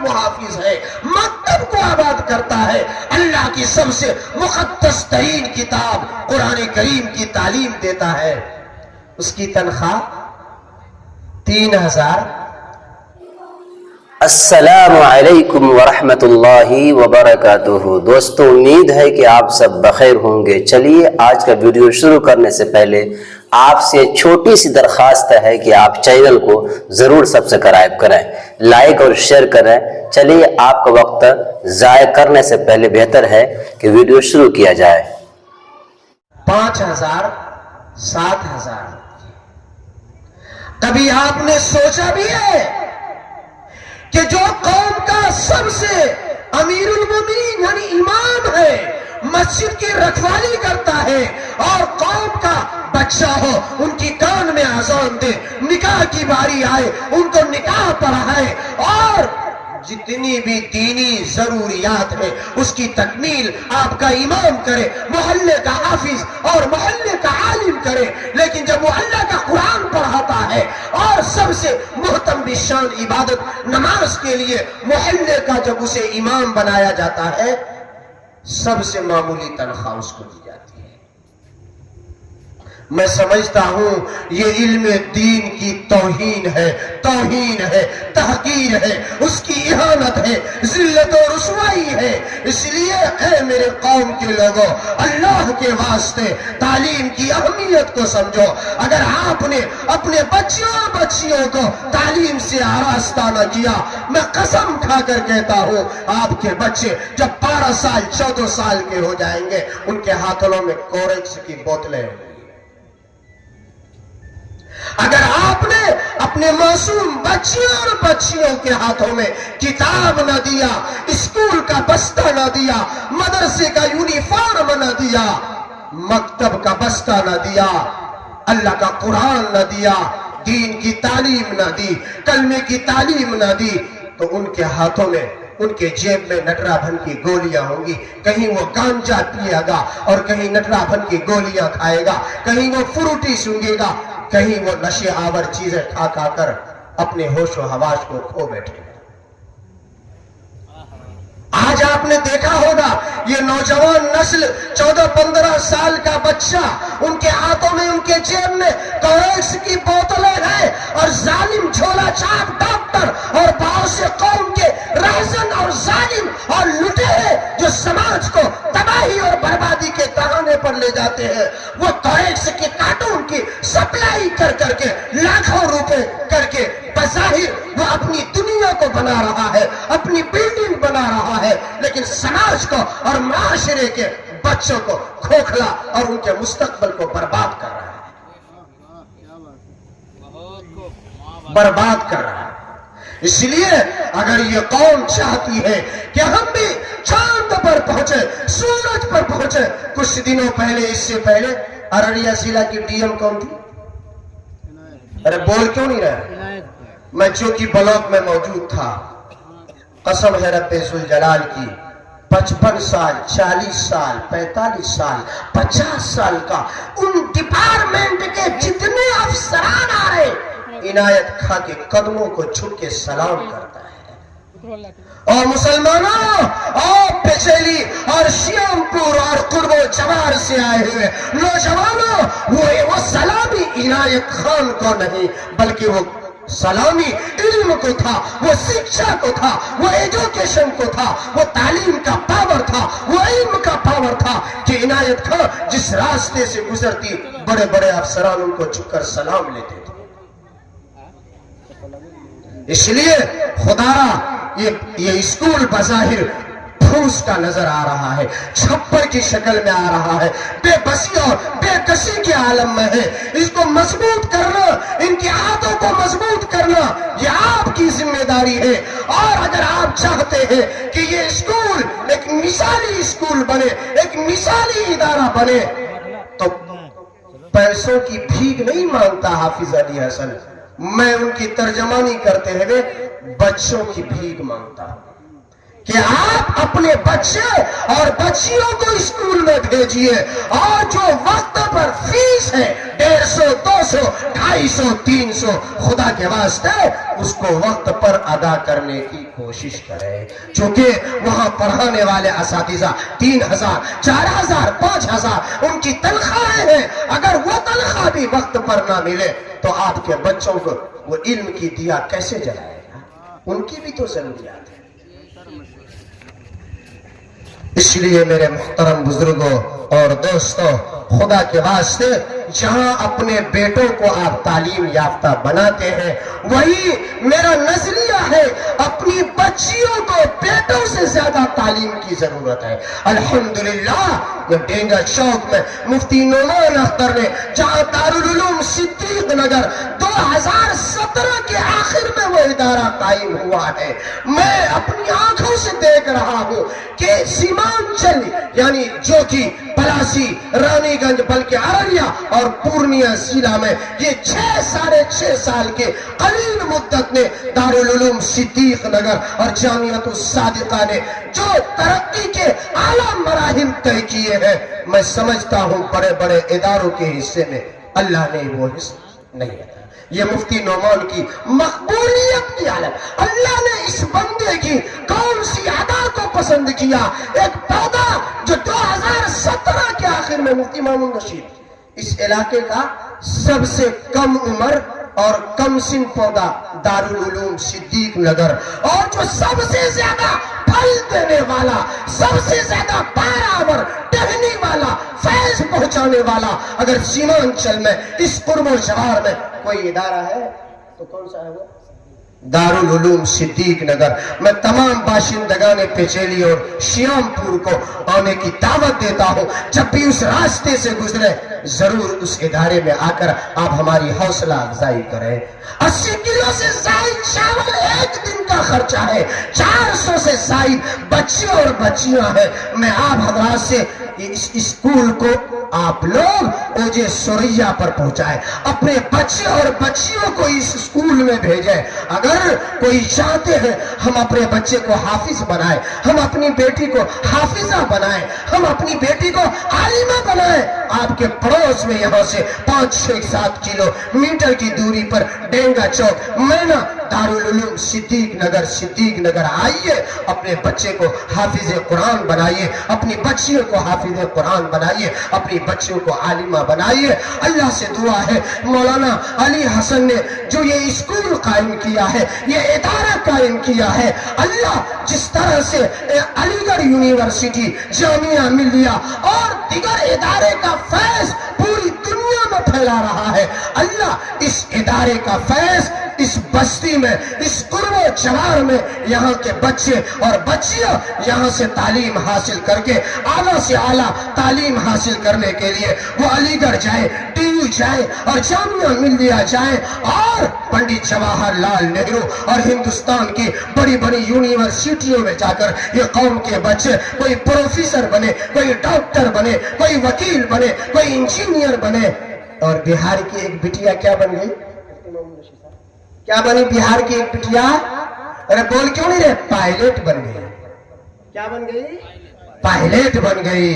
محافظ ہے، مکتب کو آباد کرتا ہے، اللہ کی سب سے مقدس ترین کتاب قرآن کریم کی تعلیم دیتا ہے، اس کی تنخواہ 3000۔ السلام علیکم ورحمۃ اللہ وبرکاتہ۔ دوستو، امید ہے کہ آپ سب بخیر ہوں گے۔ چلیے آج کا ویڈیو شروع کرنے سے پہلے آپ سے چھوٹی سی درخواست ہے کہ آپ چینل کو ضرور سبسکرائب کریں، لائک اور شیئر کریں۔ چلیے آپ کا وقت ضائع کرنے سے پہلے بہتر ہے کہ ویڈیو شروع کیا جائے۔ 5000 7000۔ کبھی آپ نے سوچا بھی ہے کہ جو قوم کا سب سے امیر المومنین یعنی امام ہے، مسجد کی رکھوالی کرتا ہے، اور قوم کا بچہ ہو ان کی کان میں اذان دے، نکاح کی باری آئے ان کو نکاح پڑھائے، اور جتنی بھی دینی ضروریات ہے اس کی تکمیل آپ کا امام کرے، محلے کا حافظ اور محلے کا عالم کرے، لیکن جب وہ اللہ کا قرآن پڑھاتا ہے اور سب سے محترم بشان عبادت نماز کے لیے محلے کا جب اسے امام بنایا جاتا ہے، سب سے معمولی تنخواہ اس کو دی جاتی ہے۔ میں سمجھتا ہوں یہ علم دین کی توہین ہے، تحقیر ہے، اس کی اہانت ہے، ذلت و رسوائی ہے۔ اس لیے اے میرے قوم کے لوگوں، اللہ کے واسطے تعلیم کی اہمیت کو سمجھو۔ اگر آپ نے اپنے بچوں اور بچیوں کو تعلیم سے آراستہ نہ کیا، میں قسم کھا کر کہتا ہوں آپ کے بچے جب 12 سال 14 سال کے ہو جائیں گے، ان کے ہاتھوں میں کورکس کی بوتلیں ہوں گی۔ اگر آپ نے اپنے معصوم بچیوں اور بچیوں کے ہاتھوں میں کتاب نہ دیا، اسکول کا بستہ نہ دیا، مدرسے کا یونیفارم نہ دیا، مکتب کا بستہ نہ دیا، اللہ کا قرآن نہ دیا، دین کی تعلیم نہ دی، کلمے کی تعلیم نہ دی، تو ان کے ہاتھوں میں، ان کے جیب میں نٹرا بھن کی گولیاں ہوں گی۔ کہیں وہ گانجا پیے گا اور کہیں نٹرا بھن کی گولیاں کھائے گا، کہیں وہ فروٹی سونگے گا، کہیں وہ نشے آور چیزیں کھا کھا کر اپنے ہوش و حواس کو کھو بیٹھے گا۔ آج آپ نے دیکھا ہوگا یہ نوجوان نسل 14-15 سال کا بچہ، ان کے ہاتھوں میں، ان کے جیب میں کورکس کی بوتلیں ہیں، اور ظالم جھولا چاپ ڈاکٹر اور بہت سے قوم کے رہزن اور ظالم اور لٹیرے جو سماج کو تباہی اور بربادی کے تہانے پر لے جاتے ہیں، وہ کورکس کے کارٹون کی سپلائی کر کر کے لاکھوں روپے کر کے بظاہر وہ اپنی دنیا کو بنا رہا ہے، اپنی بلڈنگ بنا رہا ہے، لیکن سماج کو اور معاشرے کے بچوں کو کھوکھلا اور ان کے مستقبل کو برباد کر رہا ہے، برباد کر رہا ہے۔ اس لیے اگر یہ قوم چاہتی ہے کہ ہم بھی چاند پر پہنچے، سورج پر پہنچے، کچھ دنوں پہلے، اس سے پہلے ارریہ ضلع کی ڈی ایم کون تھی؟ ارے بول کیوں نہیں رہے؟ میں چوکی بلاک میں موجود تھا۔ قسم ہے رب ذوالجلال کی، 55 سال، 40 سال، 45 سال، 50 سال کا ان ڈپارٹمنٹ کے جتنے افسران آئے، عنایت کھا کے قدموں کو چھپ کے سلام کرتا ہے۔ اور مسلمانوں، اور پیچیلی اور شیام پور اور قرب و جوار سے آئے ہوئے نوجوانوں، وہ سلامی عنایت خان کو نہیں بلکہ وہ سلامی علم کو تھا، وہ شکشا کو تھا، وہ ایجوکیشن کو تھا، وہ تعلیم کا پاور تھا، وہ علم کا پاور تھا کہ عنایت خان جس راستے سے گزرتی بڑے بڑے افسران ان کو جھک کر سلام لیتے تھے۔ اس لیے خدا یہ اسکول بظاہر پھوس کا نظر آ رہا ہے، چھپر کی شکل میں آ رہا ہے، بے بسی اور بے کسی کے عالم میں ہے۔ اس کو مضبوط کرنا، ان کی عادتوں کو مضبوط کرنا، یہ آپ کی ذمہ داری ہے۔ اور اگر آپ چاہتے ہیں کہ یہ اسکول ایک مثالی اسکول بنے، ایک مثالی ادارہ بنے، تو پیسوں کی بھیک نہیں مانگتا حافظ علی حسن، میں ان کی ترجمانی کرتے ہوئے بچوں کی بھیک مانگتا ہوں کہ آپ اپنے بچے اور بچیوں کو اسکول میں بھیجیے اور جو وقت پر فیس ہے 150 200 250 300 خدا کے واسطے اس کو وقت پر ادا کرنے کی کوشش کرے. چونکہ وہاں پڑھانے والے اساتذہ 3000 4000 5000 ان کی تنخواہیں ہیں. اگر وہ تنخواہ بھی وقت پر نہ ملے تو آپ کے بچوں کو وہ علم کی دیا کیسے جلائے گا؟ ان کی بھی تو ضروریات ہے. اس لیے میرے محترم بزرگوں اور دوستوں، خدا کے واسطے جہاں اپنے بیٹوں کو آپ تعلیم یافتہ بناتے ہیں وہی میرا نظریہ ہے اپنی بچیوں کو بیٹوں سے زیادہ تعلیم کی ضرورت ہے. الحمدللہ یہ ڈینگا چوک میں مفتی نعمان اختر نے جہاں دارالعلوم صدیق نگر 2017 کے آخر میں وہ ادارہ قائم ہوا ہے، میں اپنی آنکھوں سے دیکھ رہا ہوں کہ سیمانچل یعنی جو کہ پلاسی رانی گنج بلکہ ارریہ اور پورنیہ ضلع میں یہ 6.5 سال کے قلیل مدت نے دارالعلوم صدیق نگر اور جامعۃ الصادقہ نے جو ترقی کے اعلیٰ مراحل طے کیے ہیں، میں سمجھتا ہوں بڑے بڑے اداروں کے حصے میں اللہ نے وہ حصہ نہیں ہے. یہ مفتی نعمان کی مقبولیت کی حالت، اللہ نے اس بندے کی کون سی ادا کو پسند کیا. ایک پودا جو 2017 کے آخر میں مفتی مامون رشید اس علاقے کا سب سے کم عمر اور کم سن پودا دارالعلوم صدیق نگر، اور جو سب سے زیادہ پھل دینے والا، سب سے زیادہ پاراور ٹہنی والا، فیض پہنچانے والا، اگر سیمانچل میں اس قرب و جوار میں کوئی ادارہ ہے تو کون سا ہے وہ؟ دارالعلوم صدیق نگر. میں تمام باشندگان پیچیلی اور شیام پور کو آنے کی دعوت دیتا ہوں. جب بھی اس راستے سے گزرے ضرور اس ادارے میں آ کر آپ ہماری حوصلہ افزائی کریں. 80 کلو سے زائد چاول ایک دن کا خرچہ ہے، 400 سے زائد بچے اور بچیاں ہیں. میں آپ حضرات سے اس اسکول کو آپ لوگ اوجے سوریا پر پہنچائیں، اپنے بچے اور بچیوں کو اس اسکول میں بھیجیں. اگر کوئی چاہتے ہیں ہم اپنے بچے کو حافظ بنائیں، ہم اپنی بیٹی کو حافظہ بنائیں، ہم اپنی بیٹی کو عالمہ بنائیں، آپ کے پڑوس میں یہاں سے 5-6-7 کلو میٹر کی دوری پر ڈینگا چوک مینا دارالعلوم صدیق نگر آئیے، اپنے بچے کو حافظ قرآن بنائیے، اپنی بچیوں کو حافظ قرآن بنائیے، اپنی بچیوں کو عالمہ بنائیے. اللہ سے دعا ہے مولانا علی حسن نے جو یہ اسکول قائم کیا ہے، یہ ادارہ قائم کیا ہے، اللہ جس طرح سے علی گڑھ یونیورسٹی، جامعہ ملیہ اور دیگر ادارے کا فیض پوری دنیا میں پھیلا رہا ہے، اللہ اس ادارے کا فیض اس بستی میں، اس قرب و جوار میں یہاں کے بچے اور بچیاں یہاں سے تعلیم حاصل کر کے اعلیٰ سے اعلیٰ تعلیم حاصل کرنے کے لیے وہ علی گڑھ جائے، ٹی یو جائے اور جامعہ ملیہ جائے اور پنڈت جواہر لال نہرو اور ہندوستان کی بڑی بڑی یونیورسٹیوں میں جا کر یہ قوم کے بچے کوئی پروفیسر بنے، کوئی ڈاکٹر بنے، کوئی وکیل بنے، کوئی انجینئر بنے. اور بہار کی ایک بٹیا کیا بن گئی؟ کیا بنی بہار کی ایک بٹیا؟ ارے بول کیوں نہیں رہے؟ پائلٹ بن گئی. کیا بن گئی؟ پائلٹ بن گئی.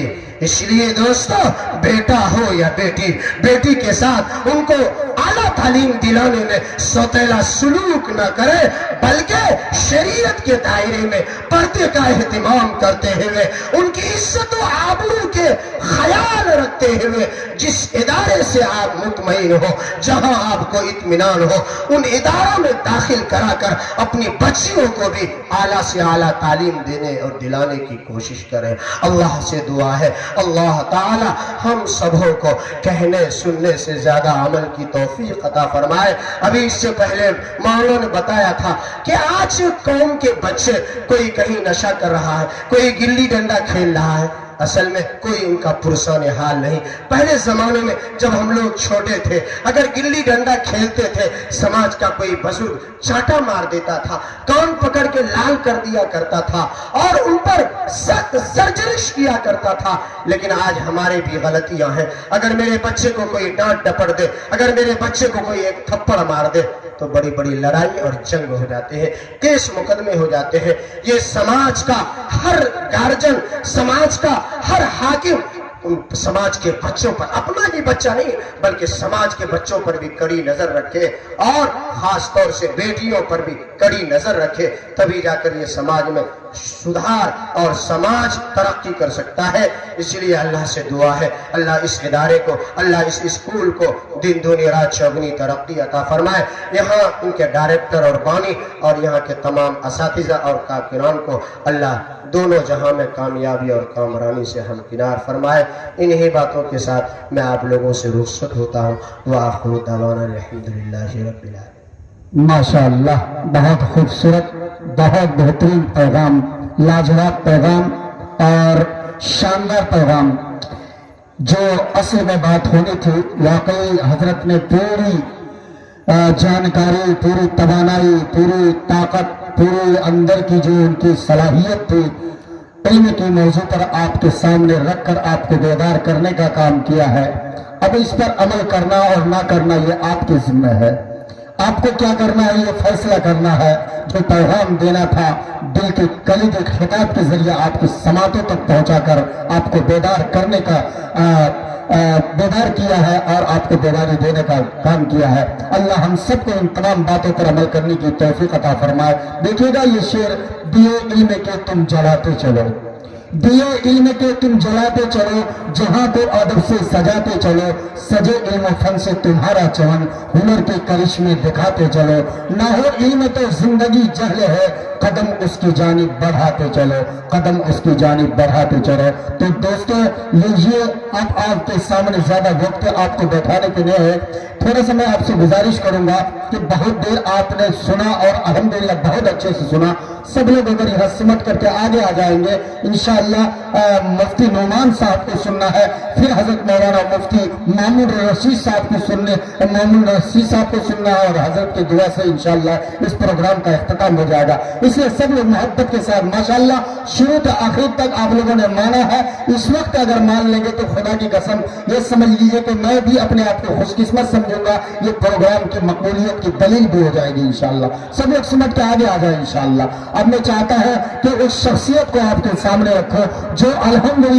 اس لیے دوستو بیٹا ہو یا بیٹی، بیٹی کے ساتھ ان کو اعلیٰ تعلیم دلانے میں سوتیلا سلوک نہ کرے بلکہ شریعت کے دائرے میں پردے کا اہتمام کرتے ہوئے ان کی عزت و آبرو کے خیال رکھتے ہوئے جس ادارے سے آپ مطمئن ہو، جہاں آپ کو اطمینان ہو، ان اداروں میں داخل کرا کر اپنی بچیوں کو بھی اعلیٰ سے اعلیٰ تعلیم دینے اور دلانے کی کوشش کریں. اللہ سے دعا ہے اللہ تعالی ہم سبوں کو کہنے سننے سے زیادہ عمل کی توفیق عطا فرمائے. ابھی اس سے پہلے مولانا نے بتایا تھا کہ آج قوم کے بچے کوئی کہیں نشہ کر رہا ہے، کوئی گلی ڈنڈا کھیل رہا ہے. اصل میں کوئی ان کا پرسان حال نہیں. پہلے زمانے میں جب ہم لوگ چھوٹے تھے اگر گلی ڈنڈا کھیلتے تھے سماج کا کوئی بزرگ چاٹا مار دیتا تھا، کان پکڑ کے لال کر دیا کرتا تھا اور ان پر سخت سرزنش کیا کرتا تھا. لیکن آج ہمارے بھی غلطیاں ہیں. اگر میرے بچے کو کوئی ڈانٹ ڈپٹ دے، اگر میرے بچے کو کوئی ایک تھپڑ مار دے تو بڑی بڑی لڑائی اور جنگ ہو جاتے ہیں, کیس مقدمے ہو جاتے ہیں. یہ سماج کا ہر گارجن, سماج کا ہر حاکم ان سماج کے بچوں پر, اپنا ہی بچہ نہیں بلکہ سماج کے بچوں پر بھی کڑی نظر رکھے, اور خاص طور سے بیٹیوں پر بھی کڑی نظر رکھے, تبھی جا کر یہ سماج میں سدھار اور سماج ترقی کر سکتا ہے. اس لیے اللہ سے دعا ہے, اللہ اس ادارے کو, اللہ اس اسکول کو دن دنی رات چوگنی ترقی عطا فرمائے. یہاں ان کے ڈائریکٹر اور بانی اور یہاں کے تمام اساتذہ اور کارکنان کو اللہ دونوں جہاں میں کامیابی اور کامرانی سے ہمکنار فرمائے. انہی باتوں کے ساتھ میں آپ لوگوں سے رخصت ہوتا ہوں. وآخر دعوانا الحمدللہ رب العالمین. ماشاءاللہ, بہت خوبصورت, بہت بہترین پیغام, لاجواب پیغام اور شاندار پیغام. جو اصل میں بات ہونی تھی, واقعی حضرت نے پوری جانکاری, پوری توانائی, پوری طاقت, پوری اندر کی جو ان کی صلاحیت تھی علم کی موضوع پر آپ کے سامنے رکھ کر آپ کو بیدار کرنے کا کام کیا ہے. اب اس پر عمل کرنا اور نہ کرنا یہ آپ کے ذمہ ہے. آپ کو کیا کرنا ہے یہ فیصلہ کرنا ہے. جو پیغام دینا تھا دل کے کلید خطاب کے ذریعے آپ کی سماعتوں تک پہنچا کر آپ کو بیدار کرنے کا بیدار کیا ہے اور آپ کو بیداری دینے کا کام کیا ہے. اللہ ہم سب کو ان تمام باتوں پر عمل کرنے کی توفیق عطا فرمائے. دیکھیے گا یہ شعر, دیے علم کے تم جلاتے چلو, دیے علم کے تم جلاتے چلو, جہاں کو ادب سے سجاتے چلو, سجے علم و فن سے تمہارا چمن, ہنر کے کرشمے دکھاتے چلو. نہ ہو علم تو زندگی جہل ہے, قدم اس کی جانب بڑھاتے چلو, قدم اس کی جانب بڑھاتے چلو. تو دوستو لیجیے, اب آپ کے سامنے زیادہ وقت آپ کو بیٹھانے کے لیے ہے. تھوڑا سا میں آپ سے گزارش کروں گا کہ بہت دیر آپ نے سنا اور الحمدللہ بہت اچھے سے سنا. سب لوگ اگر یہاں سمٹ کر کے آگے آ جائیں گے انشاءاللہ مفتی نعمان صاحب کو سننا ہے, پھر حضرت مولانا مفتی مامون رشید صاحب کو سننا ہے, اور حضرت کی دعا سے انشاءاللہ اس پروگرام کا اختتام ہو جائے گا. اس لیے سب لوگ محبت کے ساتھ ماشاءاللہ شروع سے آخر تک آپ لوگوں نے مانا ہے. اس وقت اگر مان لیں گے تو خدا کی قسم یہ سمجھ لیجئے کہ میں بھی اپنے آپ کو خوش قسمت سمجھوں گا. یہ پروگرام کی مقبولیت کی دلیل بھی ہو جائے گی انشاءاللہ. سب لوگ سمجھ کے آگے آ جائیں انشاءاللہ. اب میں چاہتا ہے کہ اس شخصیت کو آپ کے سامنے رکھو جو الحمدللہ